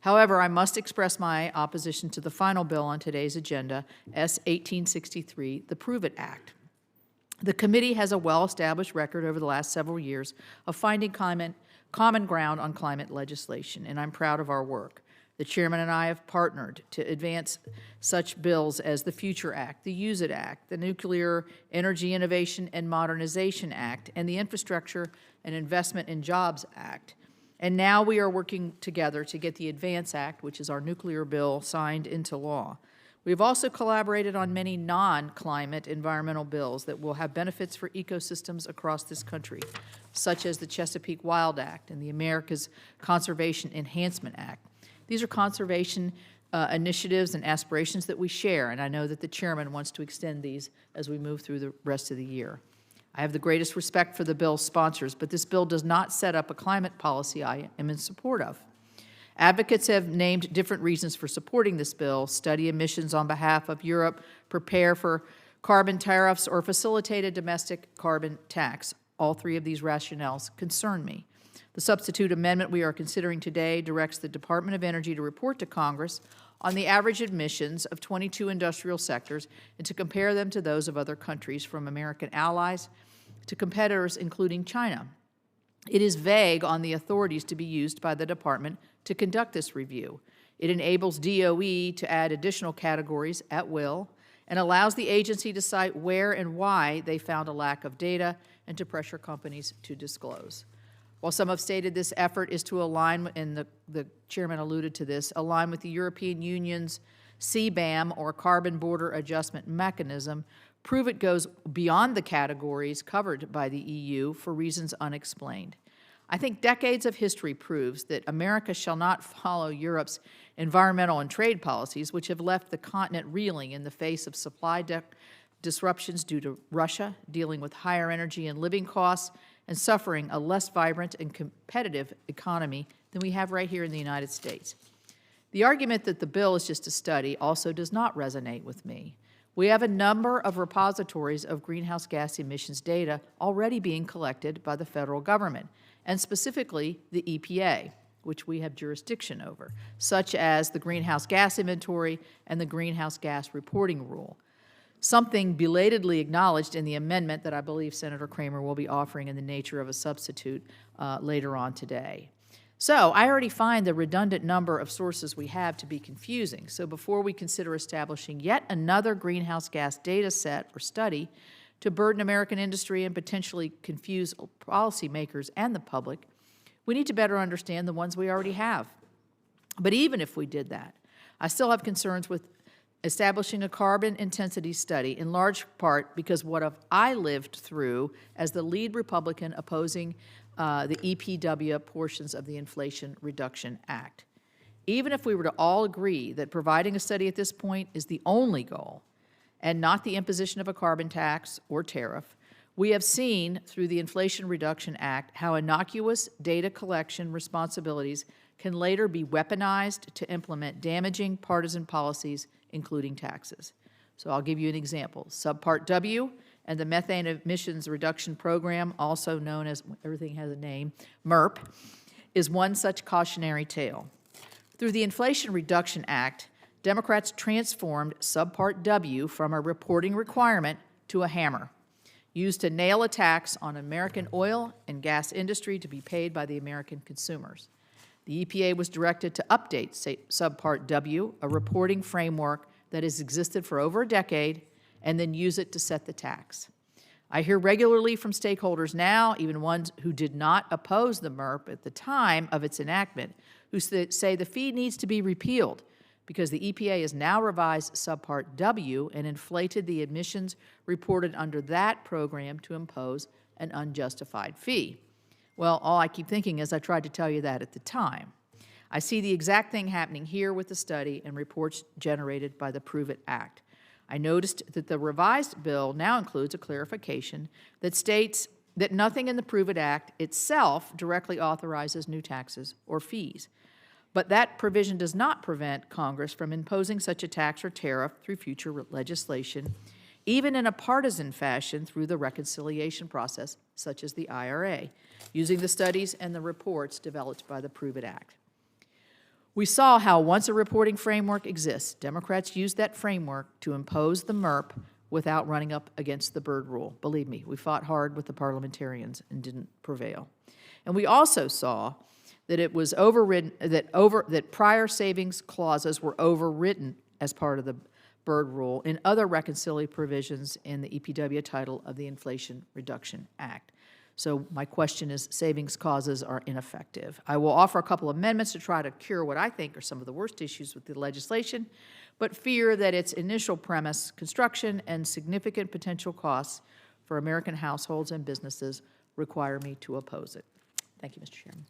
However, I must express my opposition to the final bill on today's agenda, S. 1863, the Prove It Act. The committee has a well-established record over the last several years of finding common ground on climate legislation, and I'm proud of our work. The chairman and I have partnered to advance such bills as the Future Act, the Use It Act, the Nuclear Energy Innovation and Modernization Act, and the Infrastructure and Investment in Jobs Act. And now we are working together to get the Advance Act, which is our nuclear bill, signed into law. We've also collaborated on many non-climate environmental bills that will have benefits for ecosystems across this country, such as the Chesapeake Wild Act and the America's Conservation Enhancement Act. These are conservation initiatives and aspirations that we share, and I know that the chairman wants to extend these as we move through the rest of the year. I have the greatest respect for the bill's sponsors, but this bill does not set up a climate policy I am in support of. Advocates have named different reasons for supporting this bill: study emissions on behalf of Europe, prepare for carbon tariffs, or facilitate a domestic carbon tax. All three of these rationales concern me. The substitute amendment we are considering today directs the Department of Energy to report to Congress on the average emissions of 22 industrial sectors and to compare them to those of other countries, from American allies to competitors, including China. It is vague on the authorities to be used by the Department to conduct this review. It enables DOE to add additional categories at will and allows the agency to cite where and why they found a lack of data and to pressure companies to disclose. While some have stated this effort is to align, and the chairman alluded to this, align with the European Union's CBAM, or Carbon Border Adjustment Mechanism, Prove It goes beyond the categories covered by the EU for reasons unexplained. I think decades of history proves that America shall not follow Europe's environmental and trade policies, which have left the continent reeling in the face of supply disruptions due to Russia, dealing with higher energy and living costs, and suffering a less vibrant and competitive economy than we have right here in the United States. The argument that the bill is just a study also does not resonate with me. We have a number of repositories of greenhouse gas emissions data already being collected by the federal government, and specifically the EPA, which we have jurisdiction over, such as the Greenhouse Gas Inventory and the Greenhouse Gas Reporting Rule, something belatedly acknowledged in the amendment that I believe Senator Kramer will be offering in the nature of a substitute later on today. So I already find the redundant number of sources we have to be confusing. So before we consider establishing yet another greenhouse gas data set or study to burden American industry and potentially confuse policymakers and the public, we need to better understand the ones we already have. But even if we did that, I still have concerns with establishing a carbon intensity study, in large part because what have I lived through as the lead Republican opposing the EPW portions of the Inflation Reduction Act. Even if we were to all agree that providing a study at this point is the only goal and not the imposition of a carbon tax or tariff, we have seen through the Inflation Reduction Act how innocuous data collection responsibilities can later be weaponized to implement damaging partisan policies, including taxes. So I'll give you an example. Subpart W and the Methane Emissions Reduction Program, also known as, everything has a name, MERP, is one such cautionary tale. Through the Inflation Reduction Act, Democrats transformed Subpart W from a reporting requirement to a hammer, used to nail a tax on American oil and gas industry to be paid by the American consumers. The EPA was directed to update Subpart W, a reporting framework that has existed for over a decade, and then use it to set the tax. I hear regularly from stakeholders now, even ones who did not oppose the MERP at the time of its enactment, who say the fee needs to be repealed because the EPA has now revised Subpart W and inflated the emissions reported under that program to impose an unjustified fee. Well, all I keep thinking is I tried to tell you that at the time. I see the exact thing happening here with the study and reports generated by the Prove It Act. I noticed that the revised bill now includes a clarification that states that nothing in the Prove It Act itself directly authorizes new taxes or fees. But that provision does not prevent Congress from imposing such a tax or tariff through future legislation, even in a partisan fashion through the reconciliation process, such as the IRA, using the studies and the reports developed by the Prove It Act. We saw how once a reporting framework exists, Democrats used that framework to impose the MERP without running up against the Byrd Rule. Believe me, we fought hard with the parliamentarians and didn't prevail. And we also saw that it was overridden, that prior savings clauses were overridden as part of the Byrd Rule in other reconciliation provisions in the EPW title of the Inflation Reduction Act. So my question is, savings clauses are ineffective. I will offer a couple amendments to try to cure what I think are some of the worst issues with the legislation, but fear that its initial premise, construction and significant potential costs for American households and businesses, require me to oppose it. Thank you, Mr. Chairman.